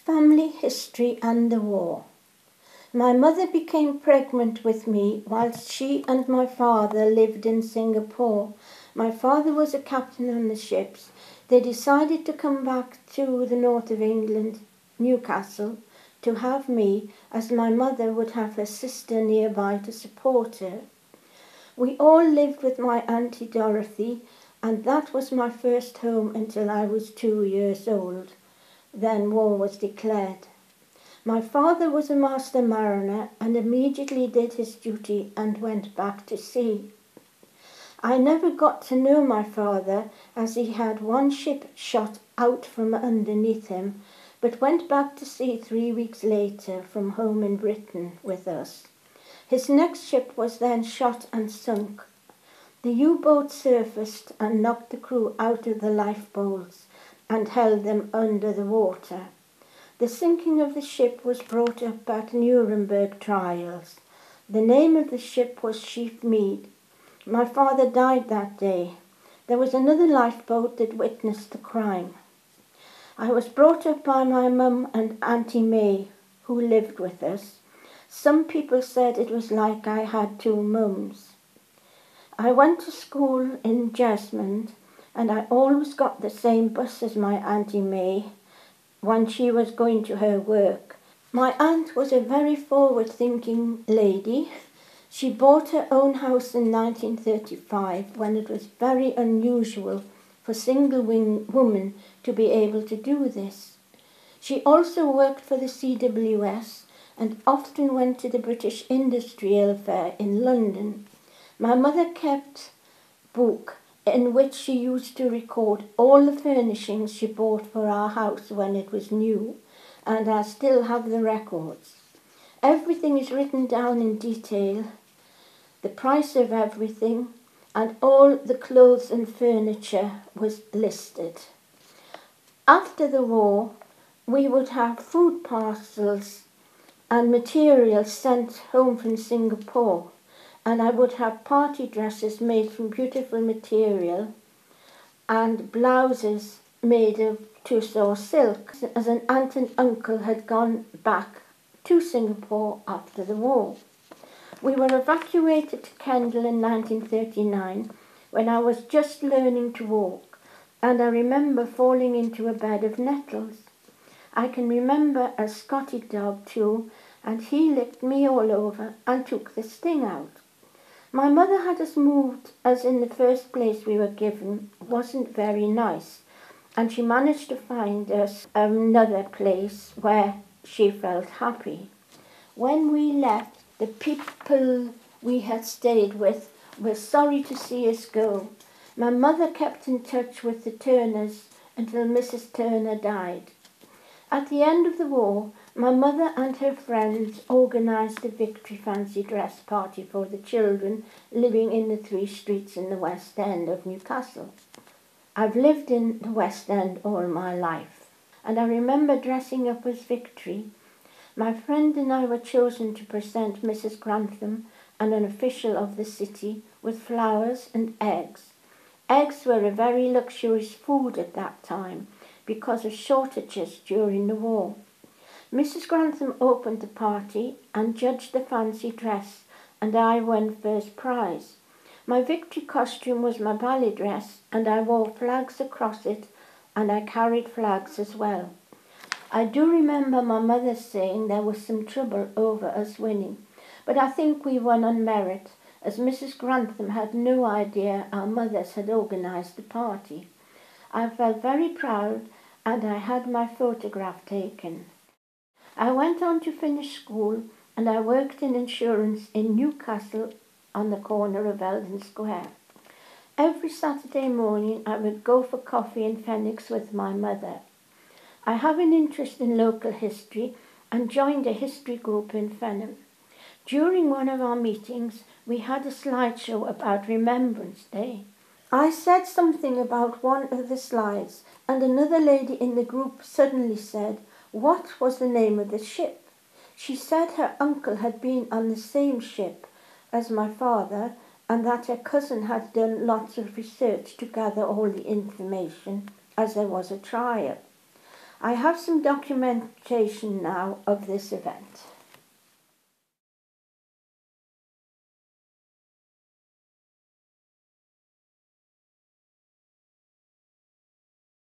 Family history and the war. My mother became pregnant with me whilst she and my father lived in Singapore. My father was a captain on the ships. They decided to come back to the north of England, Newcastle, to have me, as my mother would have her sister nearby to support her. We all lived with my Auntie Dorothy, and that was my first home until I was 2 years old. Then war was declared. My father was a master mariner and immediately did his duty and went back to sea. I never got to know my father, as he had one ship shot out from underneath him, but went back to sea 3 weeks later from home in Britain with us. His next ship was then shot and sunk. The U-boat surfaced and knocked the crew out of the lifeboats and held them under the water. The sinking of the ship was brought up at Nuremberg trials. The name of the ship was Chief Meade. My father died that day. There was another lifeboat that witnessed the crime. I was brought up by my mum and Auntie May, who lived with us. Some people said it was like I had 2 mums. I went to school in Jesmond, and I always got the same bus as my Auntie May when she was going to her work. My aunt was a very forward-thinking lady. She bought her own house in 1935 when it was very unusual for single women to be able to do this. She also worked for the CWS and often went to the British Industrial Fair in London. My mother kept a book in which she used to record all the furnishings she bought for our house when it was new, and I still have the records. Everything is written down in detail, the price of everything, and all the clothes and furniture was listed. After the war, we would have food parcels and materials sent home from Singapore, and I would have party dresses made from beautiful material and blouses made of Tussore silk, as an aunt and uncle had gone back to Singapore after the war. We were evacuated to Kendal in 1939 when I was just learning to walk, and I remember falling into a bed of nettles. I can remember a Scotty dog too, and he licked me all over and took the sting out. My mother had us moved, as in the first place we were given wasn't very nice, and she managed to find us another place where she felt happy. When we left, the people we had stayed with were sorry to see us go. My mother kept in touch with the Turners until Mrs. Turner died. At the end of the war, my mother and her friends organised a victory fancy dress party for the children living in the 3 streets in the West End of Newcastle. I've lived in the West End all my life, and I remember dressing up as Victory. My friend and I were chosen to present Mrs. Grantham and an official of the city with flowers and eggs. Eggs were a very luxurious food at that time because of shortages during the war. Mrs. Grantham opened the party and judged the fancy dress, and I won first prize. My victory costume was my ballet dress, and I wore flags across it, and I carried flags as well. I do remember my mother saying there was some trouble over us winning, but I think we won on merit, as Mrs. Grantham had no idea our mothers had organised the party. I felt very proud, and I had my photograph taken. I went on to finish school, and I worked in insurance in Newcastle on the corner of Eldon Square. Every Saturday morning I would go for coffee in Fenham with my mother. I have an interest in local history and joined a history group in Fenham. During one of our meetings, we had a slideshow about Remembrance Day. I said something about one of the slides, and another lady in the group suddenly said, "What was the name of the ship?" She said her uncle had been on the same ship as my father, and that her cousin had done lots of research to gather all the information as there was a trial. I have some documentation now of this event.